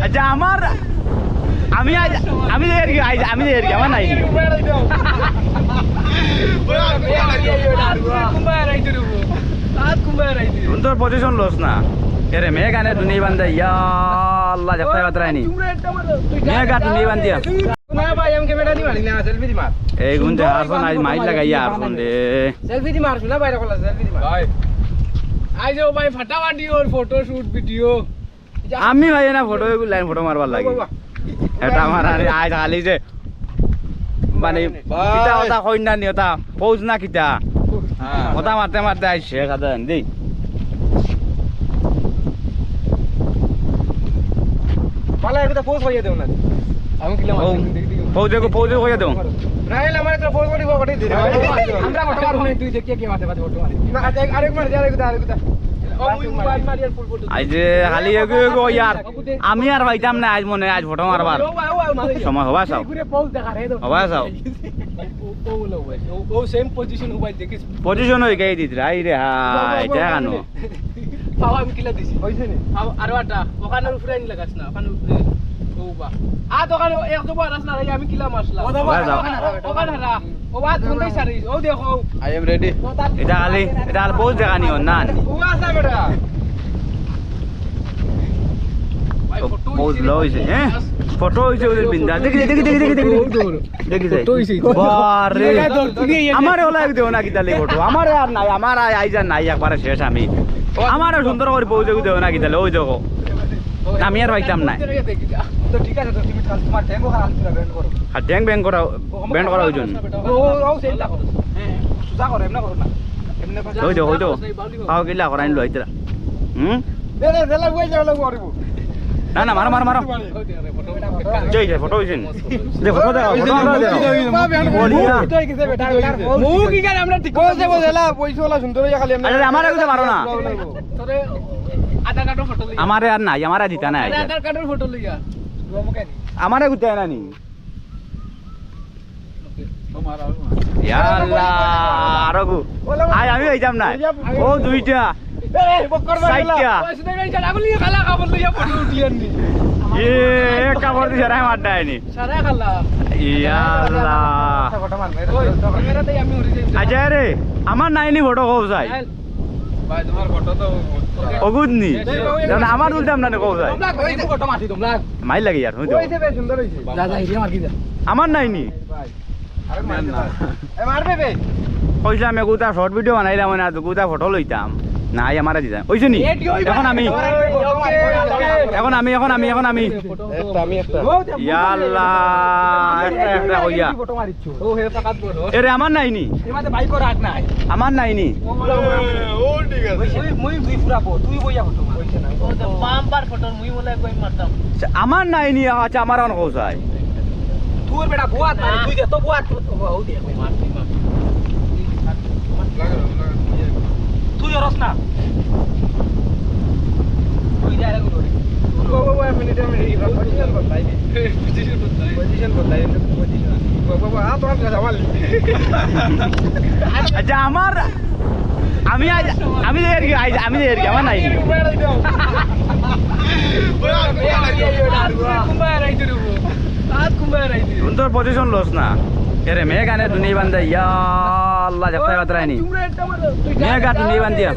আচ্ছা আমার আমি আমি আমি আমার নাই তোর পজিশন লস না এরে মেয়ে গানে দুনিয়া বান্ধা ইয়া আল্লাহ যাত্রা বাতরায়নি মেয়ে গা দুনিয়া বান্ধিয়া এই গুনতে আরফোন আজ মাইল লাগাইয়া আরফোন রে সেলফি দি মারছু না বাইরে কলা সেলফি দি মার ভাই আই যাও ভাই ফাটাফাটি ওর ফটো শুট ভিডিও আমি ভাই না ফটো লাইন ফটো মারবার লাগে এটা আমার আজ খালি যে মানে কিতা ওটা কইনা নি ওটা পৌজ না কিতা ওটা মারতে মারতে আইছে সাধারণ দেই পালা একটা পোজ হইয়া দেও না আমি কিলা মার পৌজে হইয়া দেও রাইল আমার একটা পোজ করি বকটি দে আমরা ফটো মারব না তুই দেখিয়ে কি মারতে ফটো মারি না আরেক মার আরেকটা ও মুই মোবাইল মারি আর ফুল ফটো আজ যে খালি এগো ইয়ার আমি আর ভাইতাম না আজ মনে আজ ফটো মারবার সময় হবা চাও পুরো পোজ দেখা রে হবা চাও ও সেম পজিশন মোবাইল দেখিস পজিশন হই গাই দিত রাই রে হাই জানো পাওয়া আমি কিলা দিছি হইছে নি আর ওটা ওখানের উপরে নি লাগাছ না ওখানে ও বা আ দোকানে এক তো বারাস না আমি কিলা মাসলা ওখানে রা ও বাদ বন্ধই সারি ও দেখো আই এম রেডি এটা খালি পোজ দেখা নিও না ও আসা বেটা পোজ লইছে হ্যাঁ ফটো হইছে ওদের বিন্দা দেখি বারে আমার ওলা দেও না কিতা লে ফটো আমার আর নাই আমার আইজা নাই একবারে শেষ আমি আমার সুন্দর করে পোজ দেও না কিতা লে ওই দেখো আমি আর পাইতাম না তো ঠিক আছে তো তুমি তোমার ট্যাঙ্গো হারাল পুরো ব্যান্ড করো আর ট্যাঙ্ক ব্যান্ড করা ওই জন্য ও সেটা করো হ্যাঁ সুজা করো এমনা করো না এমনে ওই তো পাও কিলা করাইন লইতরা দে দেলা বই যাও লাগো আরিবো না মারো জয় ফটো হইছেন দে ফটো দেখাও বলিয়া মু কি করে আমরা ঠিক বলছে বলেলা পয়সাওয়ালা সুন্দর হইয়া খালি আরে আমার আগে মারো না তোরে আধার কার্ডের ফটো লইয়া আমারে আর নাই আমার দিতা নাই আধার কার্ডের ফটো লইয়া রমকে নি আমারে গুতে না নি ইয়া আল্লাহ আরগু আই আমি হইতাম না ও দুইটা এই বকর বাইলা সাইটটা পয়সা দেই যা আগলি খালা কাবল লইয়া ফটো উঠিলেন নি এ কাপড় দি সারা মারডা আইনি সারা খালা ইয়া আল্লাহ ফটো মার ক্যামেরা দেই আমি উড়ি যাই আচ্ছা রে আমার নাইনি ফটো কও যাই ভাই তোমার ফটো তো অগুদনি জানা আমার বলতাম না কও যাই তোমরা কই ফটো মাটি তোমরা মাইল লাগে ইয়ার হইতো কইছে বে সুন্দর হইছে যা যা হিরিয়া মার কি যা আমার নাইনি ভাই আরে মার না এ মারবে বে কইছিলাম এগুতা শর্ট ভিডিও বানাইলাম না দুগুতা ফটো লইতাম নাই আমারে দিতা কইছো নি এখন আমি ইয়া আল্লাহ একটা কইয়া ফটো মারিছো ও হে টাকাত বড় এরে আমার নাইনি এমাতে বাইকো রাখ নাই আমার নাইনি ও ঠিক আছে মুই ফুরাবো তুই বইয়া ফটো মার কইছে না ও তো পাম্পার ফটো মুই বলে কই মারতাম আমার নাইনি আচ্ছা আমার অন কইছাই তুই বেটা বুয়াত মারি তুই দে তো বুয়াত ও দে মার তুই মার তুই রস না তুই যা লাগো ও বাবা মিনিট এই পজিশন বদলাই পজিশন বাবা আ তো আমরা যাওয়াল আচ্ছা আমার আমি আমার নাইনি তোর পজিশন লস না এরে মেয়ে গানে দুনিয়া বান্ধা ইয়া আল্লাহ যাত্রা বাতরায়নি মেয়ে গা দুনিয়া বান্ধিয়া